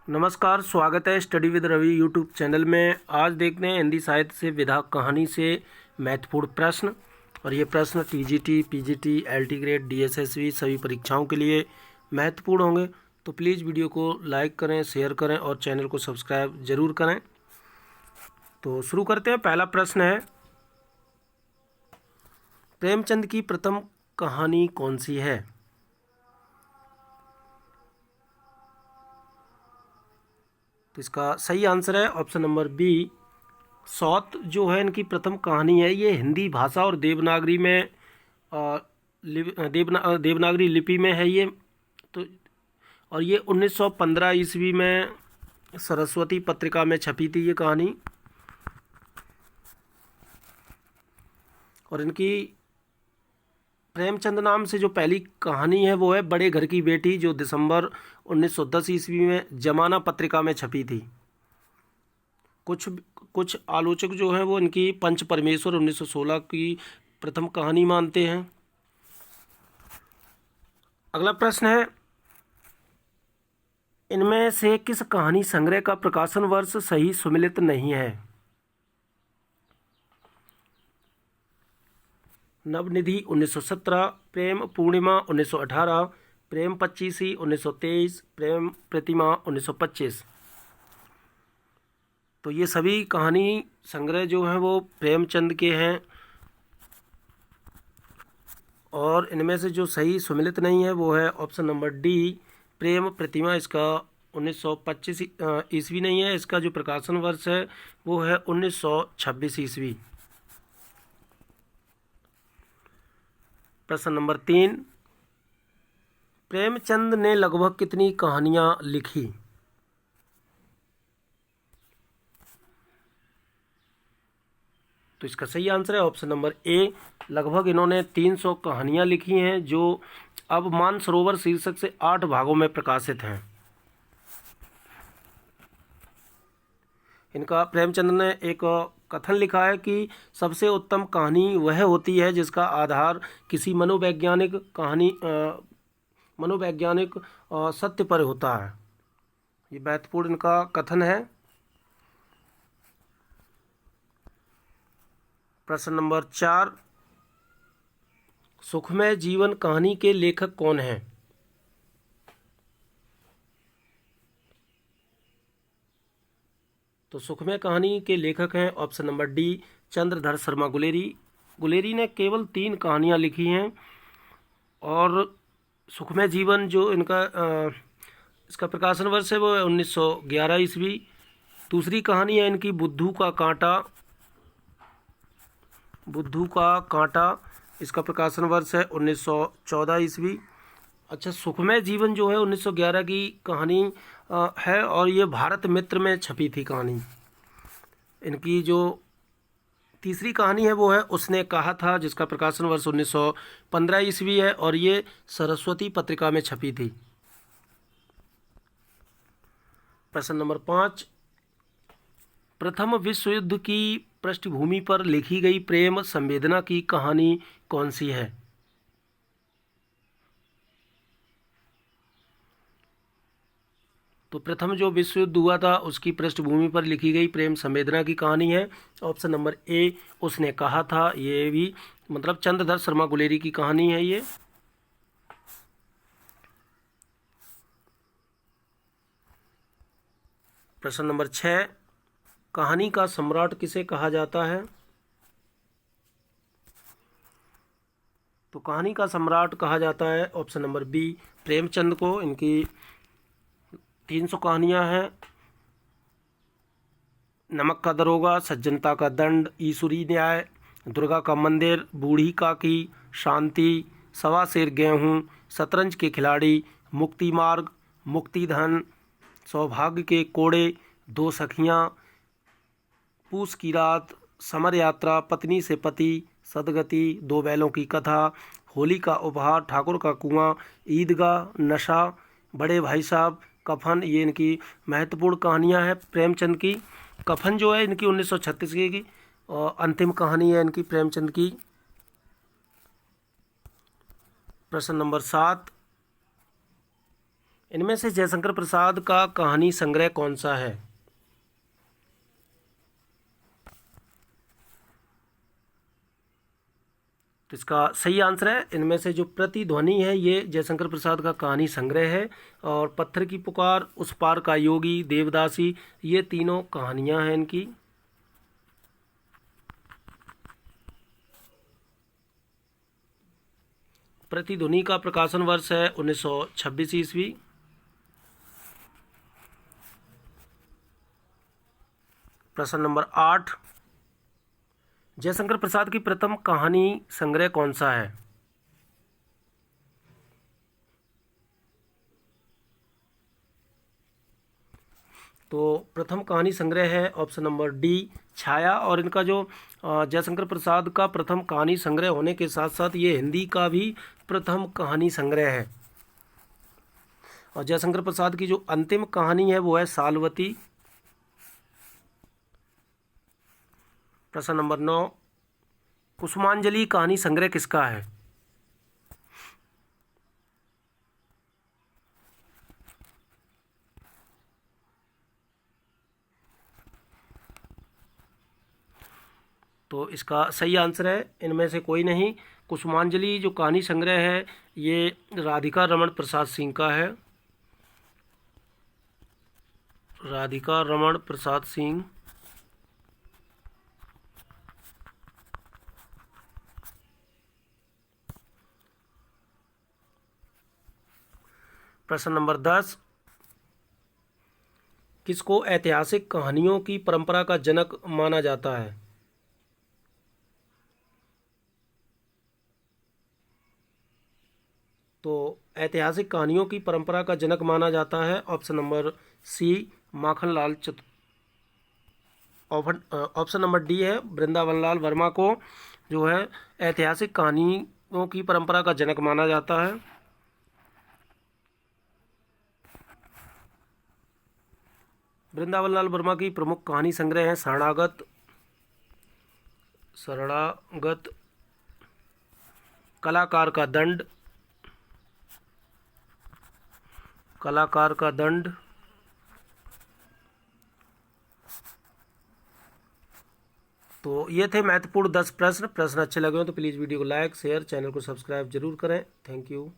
नमस्कार, स्वागत है study with Ravi YouTube channel में। आज देखते हैं हिंदी साहित्य से विधा कहानी से महत्वपूर्ण प्रश्न। और ये प्रश्न TGT, PGT, LT grade, DSSB सभी परीक्षाओं के लिए महत्वपूर्ण होंगे। तो प्लीज़ वीडियो को लाइक करें, शेयर करें और चैनल को सब्सक्राइब जरूर करें। तो शुरू करते हैं। पहला प्रश्न है, प्रेमचंद की प्रथम कहानी कौन सी है? तो इसका सही आंसर है ऑप्शन नंबर बी, सौत। जो है इनकी प्रथम कहानी है, ये हिंदी भाषा और देवनागरी में देवनागरी लिपि में है ये। तो और ये 1915 ईस्वी में सरस्वती पत्रिका में छपी थी ये कहानी। और इनकी प्रेमचंद नाम से जो पहली कहानी है वो है बड़े घर की बेटी, जो दिसंबर 1910 ईस्वी में जमाना पत्रिका में छपी थी। कुछ कुछ आलोचक जो हैं वो इनकी पंच परमेश्वर 1916 की प्रथम कहानी मानते हैं। अगला प्रश्न है, इनमें से किस कहानी संग्रह का प्रकाशन वर्ष सही सुमिलित नहीं है? नवनिधि 1917, प्रेम पूर्णिमा 1918, प्रेम पच्चीसी 1923, प्रेम प्रतिमा 1925। तो ये सभी कहानी संग्रह जो हैं वो प्रेमचंद के हैं। और इनमें से जो सही सुमिलित नहीं है वो है ऑप्शन नंबर डी, प्रेम प्रतिमा। इसका 1925 ईस्वी नहीं है, इसका जो प्रकाशन वर्ष है वो है 1926 ईस्वी। प्रश्न नंबर 3, प्रेमचंद ने लगभग कितनी कहानियां लिखी? तो इसका सही आंसर है ऑप्शन नंबर ए, लगभग इन्होंने 300 कहानियां लिखी हैं, जो अब मानसरोवर शीर्षक से 8 भागों में प्रकाशित हैं। इनका प्रेमचंद ने एक कथन लिखा है कि सबसे उत्तम कहानी वह होती है जिसका आधार किसी मनोवैज्ञानिक सत्य पर होता है। ये महत्वपूर्ण इनका कथन है। प्रश्न नंबर 4, सुखमय जीवन कहानी के लेखक कौन हैं? तो सुखमय कहानी के लेखक हैं option number D, Chandradhar Sharma Guleri. Guleri ने केवल 3 कहानियां लिखी हैं। और सुखमय जीवन जो इसका प्रकाशन वर्ष है वो है 1911 ईस्वी। दूसरी कहानी है इनकी बुद्धू का कांटा। इसका प्रकाशन वर्ष है 1914 ईस्वी। अच्छा, सुखमय जीवन जो है 1911 की कहानी है और ये भारत मित्र में छपी थी कहानी। इनकी जो तीसरी कहानी है वो है उसने कहा था, जिसका प्रकाशन वर्ष 1915 ईस्वी है और ये सरस्वती पत्रिका में छपी थी। प्रश्न नंबर 5, प्रथम विश्व युद्ध की पृष्ठभूमि पर लिखी गई प्रेम संवेदना की कहानी कौन सी है? तो प्रथम जो विश्व युद्ध हुआ था उसकी पृष्ठभूमि पर लिखी गई प्रेम संवेदना की कहानी है ऑप्शन नंबर ए, उसने कहा था। ये भी मतलब चंद्रधर शर्मा गुलेरी की कहानी है ये। प्रश्न नंबर 6, कहानी का सम्राट किसे कहा जाता है? तो कहानी का सम्राट कहा जाता है ऑप्शन नंबर बी, प्रेमचंद को। इनकी 300 कहानियां हैं। नमक का दरोगा, सज्जनता का दंड, ईश्वरी न्याय, दुर्गा का मंदिर, बूढ़ी काकी, शांति, सवा सेर गेहूं, शतरंज के खिलाड़ी, मुक्ति मार्ग, मुक्तिधन, सौभाग्य के कोड़े, दो सखियां, पूस की रात, समर यात्रा, पत्नी से पति, सदगति, दो बैलों की कथा, होली का उपहार, ठाकुर का कुआं, ईदगाह, नशा, बड़े भाई साहब, कफन। ये इनकी महत्वपूर्ण कहानियां हैं प्रेमचंद की। कफन जो है इनकी 1936 की और अंतिम कहानी है इनकी प्रेमचंद की। प्रश्न नंबर 7, इनमें से जयशंकर प्रसाद का कहानी संग्रह कौन सा है? तो इसका सही आंसर है, इनमें से जो प्रतिध्वनि है ये जयशंकर प्रसाद का कहानी संग्रह है। और पत्थर की पुकार, उस पार का योगी, देवदासी, ये तीनों कहानियां हैं इनकी। प्रतिध्वनि का प्रकाशन वर्ष है 1926 ईस्वी। प्रश्न नंबर 8, जयशंकर प्रसाद की प्रथम कहानी संग्रह कौन सा है? तो प्रथम कहानी संग्रह है ऑप्शन नंबर डी, छाया। और इनका जो जयशंकर प्रसाद का प्रथम कहानी संग्रह होने के साथ साथ ये हिंदी का भी प्रथम कहानी संग्रह है। और जयशंकर प्रसाद की जो अंतिम कहानी है वो है सालवती। प्रश्न नंबर 9, कुसुमांजलि कहानी संग्रह किसका है? तो इसका सही आंसर है, इनमें से कोई नहीं। कुसुमांजलि जो कहानी संग्रह है ये राधिका रमण प्रसाद सिंह का है। राधिका रमण प्रसाद सिंह। प्रश्न नंबर 10, किसको ऐतिहासिक कहानियों की परंपरा का जनक माना जाता है? तो ऐतिहासिक कहानियों की परंपरा का जनक माना जाता है option number C, Makhanlal option number D है, वृंदावन लाल वर्मा को जो है ऐतिहासिक कहानियों की परंपरा का जनक माना जाता है। वृंदावन लाल वर्मा की प्रमुख कहानी संग्रह है शरणागत, कलाकार का दंड, तो ये थे महत्वपूर्ण 10 प्रश्न। अच्छे लगे हो तो प्लीज़ वीडियो को लाइक, शेयर, चैनल को सब्सक्राइब जरूर करें। Thank you.